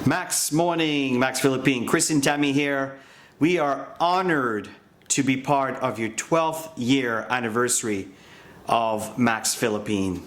Max Morning, Max Philippine, Chris and Tammy here. We are honored to be part of your 12th year anniversary of Max Philippine.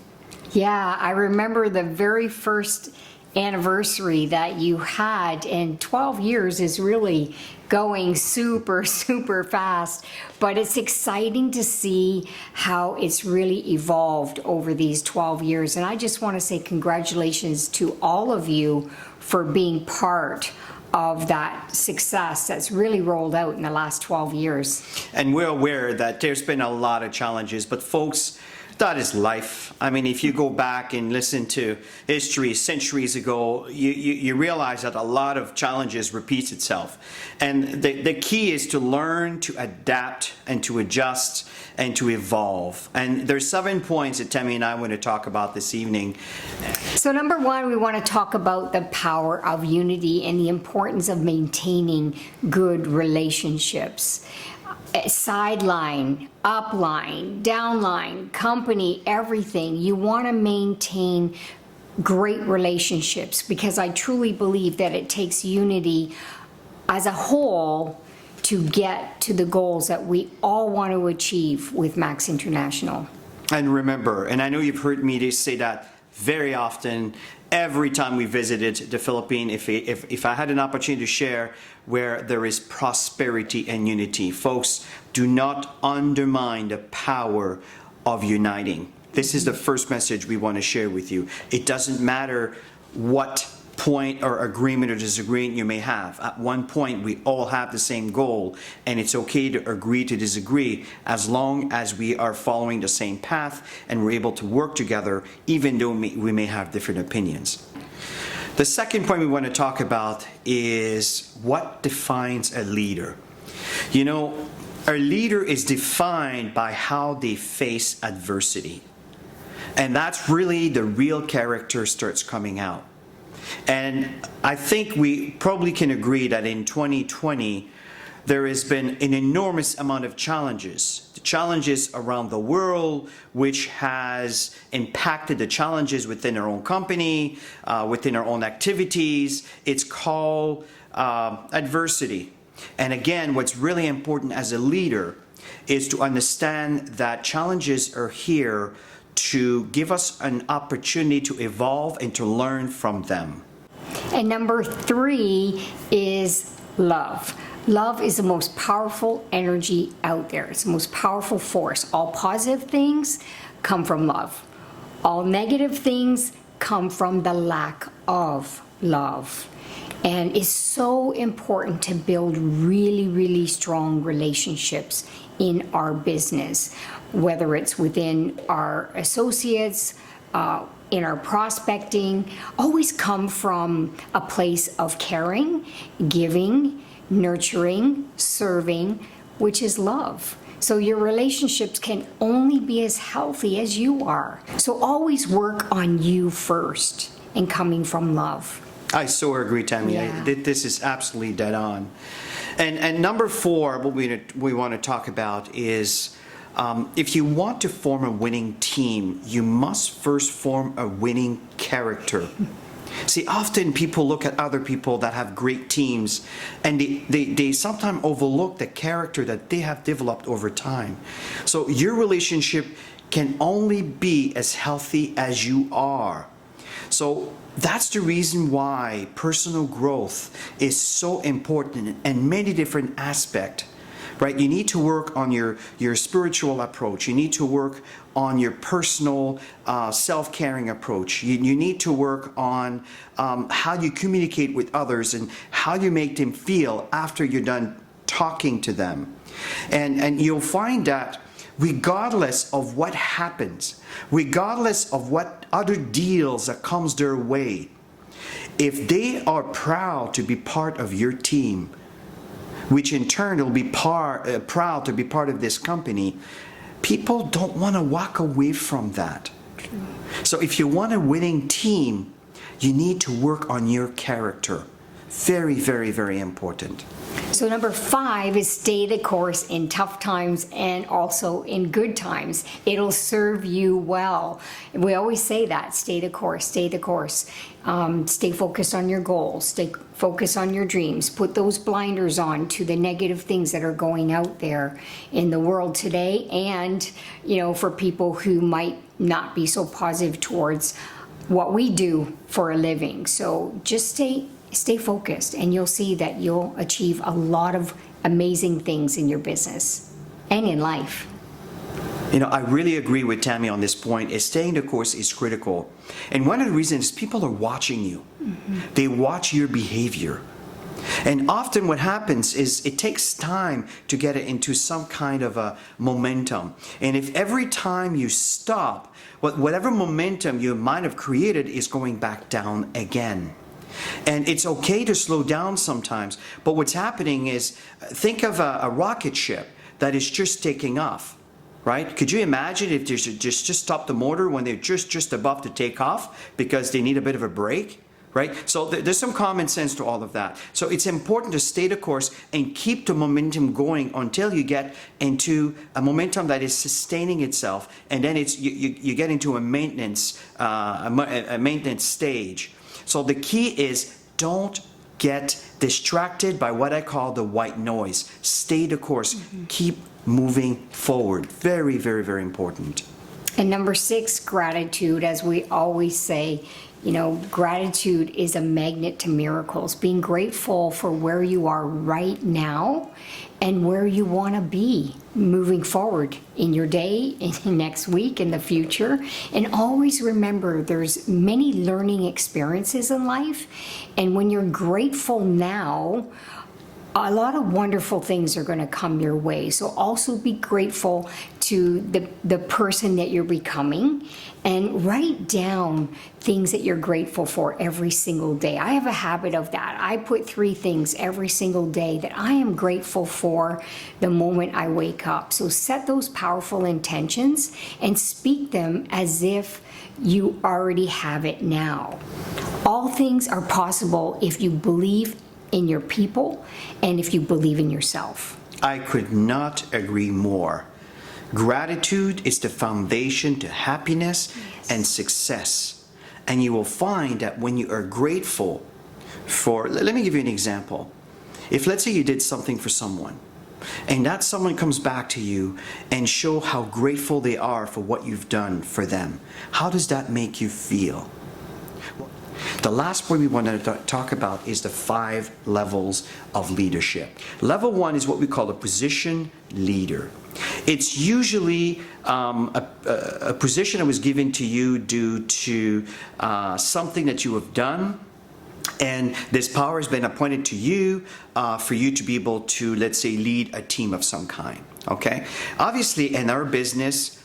Yeah, I remember the very first anniversary that you had, and 12 years is really going super fast, but it's exciting to see how it's really evolved over these 12 years. And I just want to say congratulations to all of you for being part of that success that's really rolled out in the last 12 years. And we're aware that there's been a lot of challenges, but folks, that is life. I mean, if you go back and listen to history centuries ago, you realize that a lot of challenges repeats itself. And the key is to learn to adapt and to adjust and to evolve. And there's 7 points that Tammy and I want to talk about this evening. So number one, we want to talk about the power of unity and the importance of maintaining good relationships. Sideline, upline, downline, company, everything. You want to maintain great relationships because I truly believe that it takes unity as a whole to get to the goals that we all want to achieve with Max International. And remember, and I know you've heard me say that very often, every time we visited the Philippines, if I had an opportunity to share where there is prosperity and unity, folks, do not undermine the power of uniting. This is the first message we want to share with you. It doesn't matter what point or agreement or disagreement you may have. At one point, we all have the same goal, and it's okay to agree to disagree as long as we are following the same path and we're able to work together, even though we may have different opinions. The second point we want to talk about is what defines a leader. You know, a leader is defined by how they face adversity. And that's really the real character starts coming out. And I think we probably can agree that in 2020, there has been an enormous amount of challenges. The challenges around the world, which has impacted the challenges within our own company, within our own activities. It's called adversity. And again, what's really important as a leader is to understand that challenges are here to give us an opportunity to evolve and to learn from them. And number 3 is love. Love is the most powerful energy out there. It's the most powerful force. All positive things come from love. All negative things come from the lack of love. And it's so important to build really strong relationships in our business, whether it's within our associates, in our prospecting. Always come from a place of caring, giving, nurturing, serving, which is love. So your relationships can only be as healthy as you are. So always work on you first and coming from love. I so agree, Tammy. Yeah. This is absolutely dead on. And number 4, what we want to talk about is if you want to form a winning team, you must first form a winning character. See, often people look at other people that have great teams and they sometimes overlook the character that they have developed over time. So your relationship can only be as healthy as you are. So that's the reason why personal growth is so important in many different aspects. Right? You need to work on your spiritual approach. You need to work on your personal self-caring approach. You need to work on how you communicate with others and how you make them feel after you're done talking to them. And you'll find that regardless of what happens, regardless of what other deals that comes their way, if they are proud to be part of your team, which in turn will be proud to be part of this company, people don't want to walk away from that. So if you want a winning team, you need to work on your character. Very important. So number 5 is stay the course in tough times and also in good times. It'll serve you well. We always say that, stay the course, stay the course. Stay focused on your goals, stay focused on your dreams, put those blinders on to the negative things that are going out there in the world today, and, you know, for people who might not be so positive towards what we do for a living. So just stay focused, and you'll see that you'll achieve a lot of amazing things in your business and in life. You know, I really agree with Tammy on this point, is staying the course is critical. And one of the reasons is people are watching you. They watch your behavior. And often what happens is it takes time to get it into some kind of a momentum. And if every time you stop, whatever momentum you might have created is going back down again. And it's okay to slow down sometimes, but what's happening is, think of a rocket ship that is just taking off, right? Could you imagine if they should just stop the motor when they're just above to take off because they need a bit of a break, right? So there's some common sense to all of that. So it's important to stay the course and keep the momentum going until you get into a momentum that is sustaining itself, and then you get into a maintenance stage. So the key is, don't get distracted by what I call the white noise. Stay the course. Keep moving forward. Very, very, very important. And number 6, gratitude. As we always say, you know, gratitude is a magnet to miracles. Being grateful for where you are right now and where you want to be moving forward in your day, in next week, in the future. And always remember, there's many learning experiences in life. And when you're grateful now, a lot of wonderful things are going to come your way. So also be grateful to the person that you're becoming, and write down things that you're grateful for every single day. I have a habit of that. I put 3 things every single day that I am grateful for the moment I wake up. So set those powerful intentions and speak them as if you already have it now. All things are possible if you believe in your people and if you believe in yourself. I could not agree more. Gratitude is the foundation to happiness and success. And you will find that when you are grateful for, let me give you an example. If, let's say, you did something for someone, and that someone comes back to you and show how grateful they are for what you've done for them, how does that make you feel? The last point we want to talk about is the 5 levels of leadership. Level 1 is what we call a position leader. It's usually a position that was given to you due to something that you have done, and this power has been appointed to you for you to be able to, let's say, lead a team of some kind. Okay? Obviously, in our business,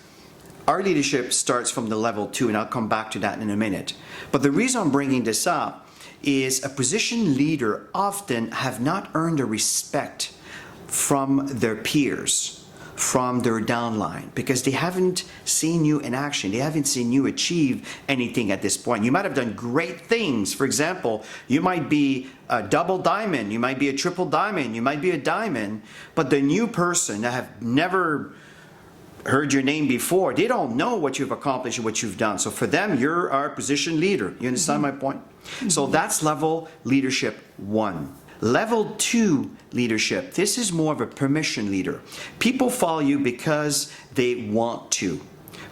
our leadership starts from the level 2, and I'll come back to that in a minute. But the reason I'm bringing this up is a position leader often have not earned the respect from their peers, from their downline, because they haven't seen you in action. They haven't seen you achieve anything at this point. You might have done great things. For example, you might be a double diamond, you might be a triple diamond, you might be a diamond, but the new person that have never heard your name before, they don't know what you've accomplished and what you've done. So for them, you're our position leader. You understand my point? So that's level leadership 1. Level 2 leadership, this is more of a permission leader. People follow you because they want to,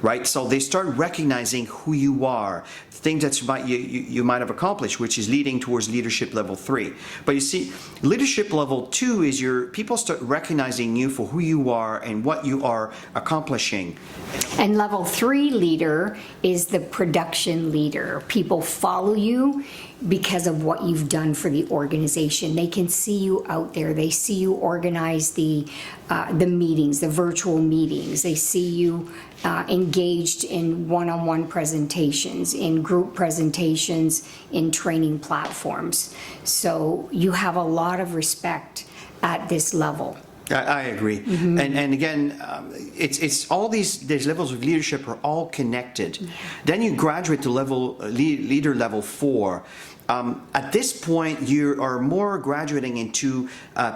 right? So they start recognizing who you are, things that you might have accomplished, which is leading towards leadership level 3. But you see, leadership level 2 is people start recognizing you for who you are and what you are accomplishing. And level 3 leader is the production leader. People follow you because of what you've done for the organization. They can see you out there. They see you organize the meetings, the virtual meetings. They see you engaged in one-on-one presentations, in group presentations, in training platforms. So you have a lot of respect at this level. I agree. And again, it's all these levels of leadership are all connected. Then you graduate to leader level 4, At this point, you are more graduating into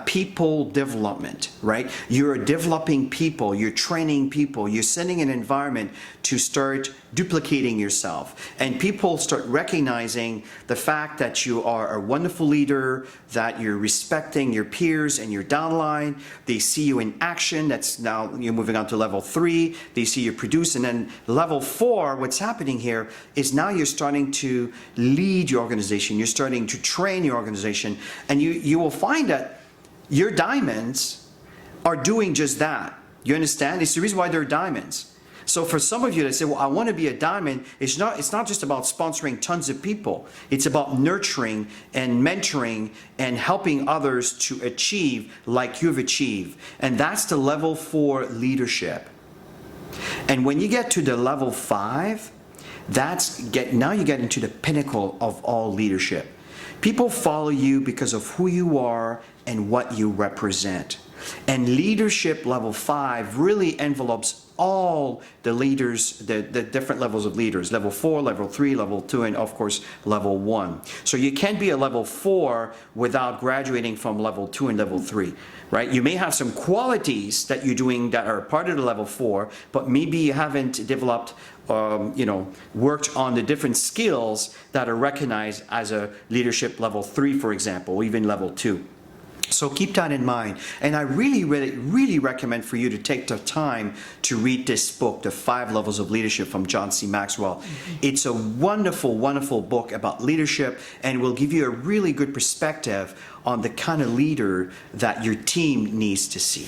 people development, right? You're developing people, you're training people, you're setting an environment to start duplicating yourself. And people start recognizing the fact that you are a wonderful leader, that you're respecting your peers and your downline. They see you in action. That's now you're moving on to level 3. They see you produce. And then level 4, what's happening here is now you're starting to lead your organization. You're starting to train your organization. And you will find that your diamonds are doing just that. You understand? It's the reason why they're diamonds. So for some of you that say, well, I want to be a diamond, it's not just about sponsoring tons of people. It's about nurturing and mentoring and helping others to achieve like you've achieved. And that's the level 4 leadership. And when you get to the level 5, now you get into the pinnacle of all leadership. People follow you because of who you are and what you represent. And leadership level 5 really envelopes all the leaders, the different levels of leaders, level 4, level 3, level 2, and of course, level 1. So you can't be a level 4 without graduating from level 2 and level 3, right? You may have some qualities that you're doing that are part of the level 4, but maybe you haven't developed, worked on the different skills that are recognized as a leadership level 3, for example, or even level 2. So keep that in mind. And I really recommend for you to take the time to read this book, The 5 Levels of Leadership from John C. Maxwell. Mm-hmm. It's a wonderful, wonderful book about leadership and will give you a really good perspective on the kind of leader that your team needs to see.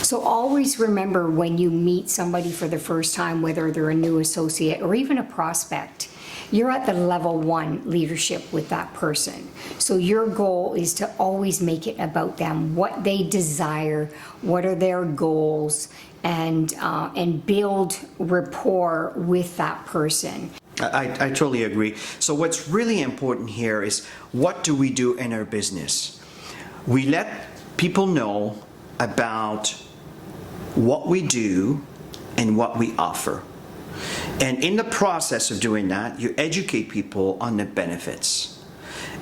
So always remember when you meet somebody for the first time, whether they're a new associate or even a prospect, you're at the level 1 leadership with that person. So your goal is to always make it about them, what they desire, what are their goals, and build rapport with that person. I totally agree. So what's really important here is, what do we do in our business? We let people know about what we do and what we offer. And in the process of doing that, you educate people on the benefits.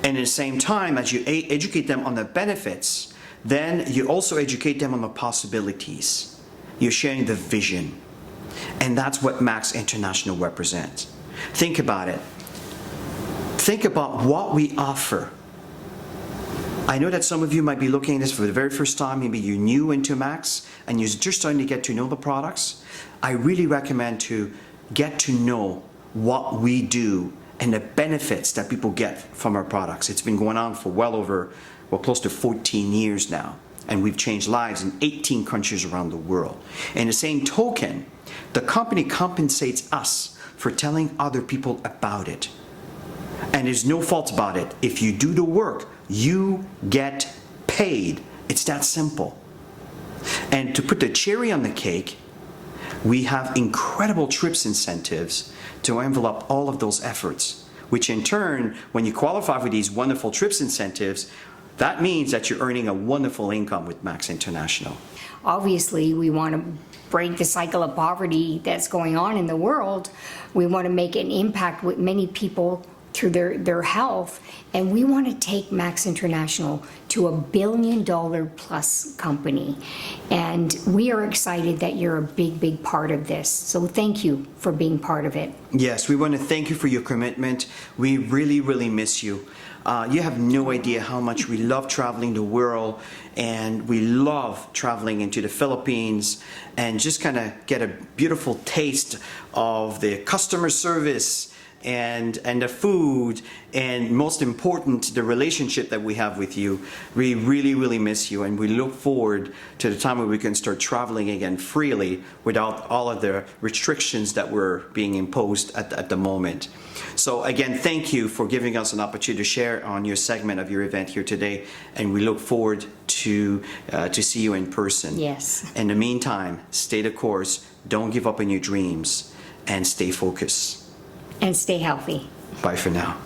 And at the same time, as you educate them on the benefits, then you also educate them on the possibilities. You're sharing the vision. And that's what Max International represents. Think about it. Think about what we offer. I know that some of you might be looking at this for the very first time. Maybe you're new into Max and you're just starting to get to know the products. I really recommend to get to know what we do and the benefits that people get from our products. It's been going on for close to 14 years now. And we've changed lives in 18 countries around the world. In the same token, the company compensates us for telling other people about it. And there's no fault about it. If you do the work, you get paid. It's that simple. And to put the cherry on the cake, we have incredible trips incentives to envelop all of those efforts, which in turn, when you qualify for these wonderful trips incentives, that means that you're earning a wonderful income with Max International. Obviously, we want to break the cycle of poverty that's going on in the world. We want to make an impact with many people through their health, and we want to take Max International to $1 billion plus company. And we are excited that you're a big part of this. So thank you for being part of it. Yes, we want to thank you for your commitment. We really miss you. You have no idea how much we love traveling the world, and we love traveling into the Philippines and just kind of get a beautiful taste of the customer service and the food, and most important, the relationship that we have with you. We really miss you, and we look forward to the time where we can start traveling again freely without all of the restrictions that were being imposed at the moment. So again, thank you for giving us an opportunity to share on your segment of your event here today, and we look forward to see you in person. Yes. In the meantime, stay the course, don't give up on your dreams, and stay focused. And stay healthy. Bye for now.